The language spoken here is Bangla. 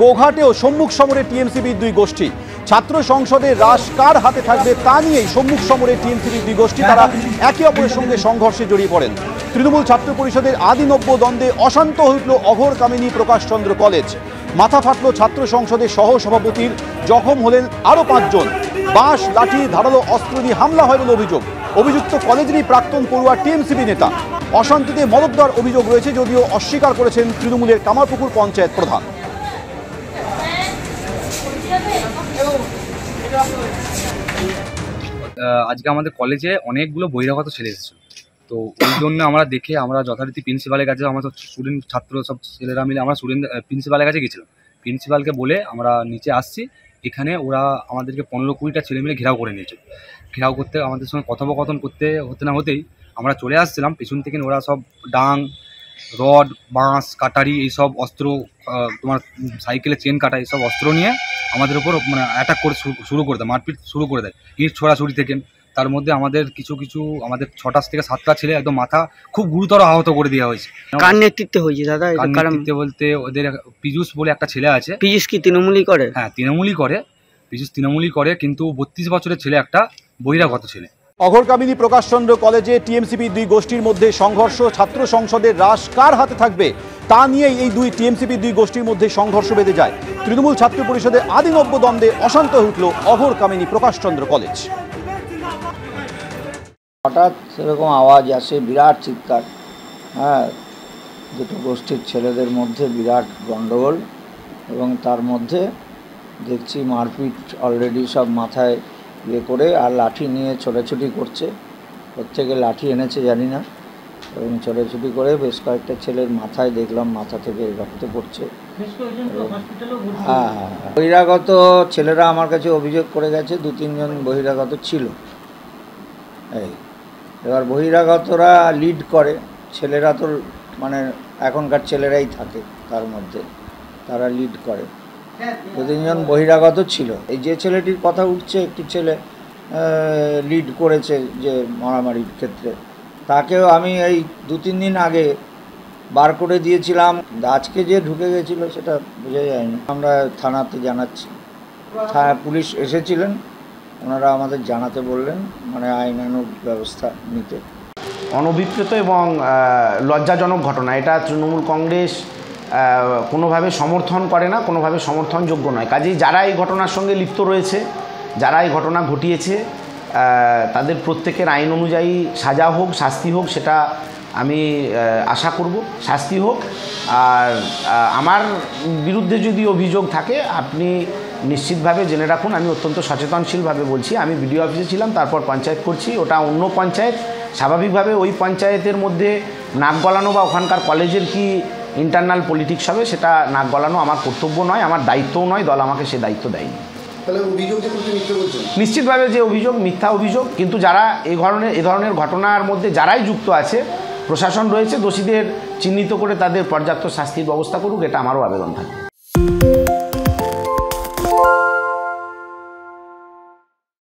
গোঘাটেও সম্মুখ সমরে টিএমসিবির দুই গোষ্ঠী। ছাত্র সংসদের রাশ কার হাতে থাকবে তা নিয়েই সম্মুখ সমরে টিএমসিবির দুই গোষ্ঠী। তারা একে অপরের সঙ্গে সংঘর্ষে জড়িয়ে পড়েন। তৃণমূল ছাত্র পরিষদের আদিনব্য দ্বন্দ্বে অশান্ত হয়ে উঠল অঘোর কামিনী প্রকাশচন্দ্র কলেজ। মাথা ফাটল ছাত্র সংসদের সহ সভাপতির, জখম হলেন আরও 5 জন। বাঁশ, লাঠি, ধারালো অস্ত্র দিয়ে হামলা হয় বলে অভিযোগ। অভিযুক্ত কলেজেরই প্রাক্তন পড়ুয়া টিএমসিবি নেতা। অশান্তিতে মদত দেওয়ার অভিযোগ রয়েছে, যদিও অস্বীকার করেছেন তৃণমূলের কামারপুকুর পঞ্চায়েত প্রধান। আজকে আমাদের কলেজে অনেকগুলো বহিরাগত ছেলে এসেছিল, তো ওই জন্য আমরা যথারীতি প্রিন্সিপালের কাছে, আমরা স্টুডেন্ট ছাত্র সব ছেলেরা মিলে আমরা প্রিন্সিপালের কাছে গেছিলাম। প্রিন্সিপালকে বলে আমরা নিচে আসছি, এখানে ওরা আমাদেরকে 15-20টা ছেলে মিলে ঘেরাও করে নিয়েছিল। ঘেরাও করতে আমাদের সঙ্গে কথোপকথন করতে হতে না হতেই আমরা চলে আসছিলাম। পেছন থেকে ওরা সব ডাং, রড, বাঁশ, কাটারি এইসব অস্ত্র, তোমার সাইকেলে চেন কাটা এইসব অস্ত্র নিয়ে আমাদের উপর অ্যাটাক করে শুরু করে দেয়, মারপিট শুরু করে দেয়। ইট ছোড়াছুড়ি থেকে তার মধ্যে আমাদের কিছু আমাদের 6টা থেকে 7টা ছেলে একদম মাথা খুব গুরুতর আহত করে দেওয়া হয়েছে। কার নেতৃত্বে হয়েছে দাদা? কার নেতৃত্বে বলতে ওদের পীযুষ বলে একটা ছেলে আছে। পীযুষ কি তৃণমূলই করে? হ্যাঁ, তৃণমূলই করে। পীযুষ তৃণমূলই করে, কিন্তু 32 বছরের ছেলে, একটা বহিরাগত ছেলে। অঘোর কামিনী প্রকাশচন্দ্র কলেজে টিএমসিবি দুই গোষ্ঠীর মধ্যে সংঘর্ষ। ছাত্র সংসদের রাশ কার হাতে থাকবে তা নিয়েই এই দুই গোষ্ঠীর মধ্যে সংঘর্ষ বেঁধে যায়। তৃণমূল ছাত্র পরিষদের আদিনব্য দ্বন্দ্বে অশান্ত হয়ে উঠল অঘোর কামিনী প্রকাশচন্দ্র কলেজ। হঠাৎ সেরকম আওয়াজ আসে, বিরাট চিৎকার। হ্যাঁ, দুটো গোষ্ঠীর ছেলেদের মধ্যে বিরাট গণ্ডগোল, এবং তার মধ্যে দেখছি মারপিট অলরেডি, সব মাথায় ইয়ে করে আর লাঠি নিয়ে ছোটাছুটি করছে। প্রত্যেকে লাঠি এনেছে জানি না, এবং ছোটাছুটি করে বেশ কয়েকটা ছেলের মাথায় দেখলাম মাথা থেকে রক্ত পড়ছে। হ্যাঁ, বহিরাগত ছেলেরা আমার কাছে অভিযোগ করে গেছে 2-3 জন বহিরাগত ছিল। এবার বহিরাগতরা লিড করে, ছেলেরা তো এখনকার ছেলেরাই থাকে তার মধ্যে, তারা লিড করে। 2-3 জন বহিরাগত ছিল। এই যে ছেলেটির কথা উঠছে, একটি ছেলে লিড করেছে যে মারামারির ক্ষেত্রে, তাকেও আমি এই 2-3 দিন আগে বার করে দিয়েছিলাম। আজকে যে ঢুকে গেছিল সেটা বোঝা যায়নি। আমরা থানাতে জানাচ্ছি, পুলিশ এসেছিলেন, ওনারা আমাদের জানাতে বললেন, আইনানুগ ব্যবস্থা নিতে। অনভিপ্রেত এবং লজ্জাজনক ঘটনা। এটা তৃণমূল কংগ্রেস কোনোভাবে সমর্থন করে না, কোনোভাবে সমর্থনযোগ্য নয়। কাজেই যারা এই ঘটনার সঙ্গে লিপ্ত রয়েছে, যারা এই ঘটনা ঘটিয়েছে, তাদের প্রত্যেকের আইন অনুযায়ী সাজা হোক, শাস্তি হোক, সেটা আমি আশা করব শাস্তি হোক। আর আমার বিরুদ্ধে যদি অভিযোগ থাকে, আপনি নিশ্চিতভাবে জেনে রাখুন আমি অত্যন্ত সচেতনশীলভাবে বলছি। আমি বিডিও অফিসে ছিলাম, তারপর পঞ্চায়েত করছি, ওটা অন্য পঞ্চায়েত। স্বাভাবিকভাবে ওই পঞ্চায়েতের মধ্যে নাক গলানো বা ওখানকার কলেজের কি ইন্টারনাল পলিটিক্স হবে সেটা নাক গলানো আমার কর্তব্য নয়, আমার দায়িত্বও নয়, দল আমাকে সে দায়িত্ব দেয়নি। নিশ্চিতভাবে যে অভিযোগ মিথ্যা অভিযোগ, কিন্তু যারা এ ধরনের ঘটনার মধ্যে যারাই যুক্ত আছে, প্রশাসন রয়েছে, দোষীদের চিহ্নিত করে তাদের পর্যাপ্ত শাস্তির ব্যবস্থা করুক, এটা আমারও আবেদন থাকে।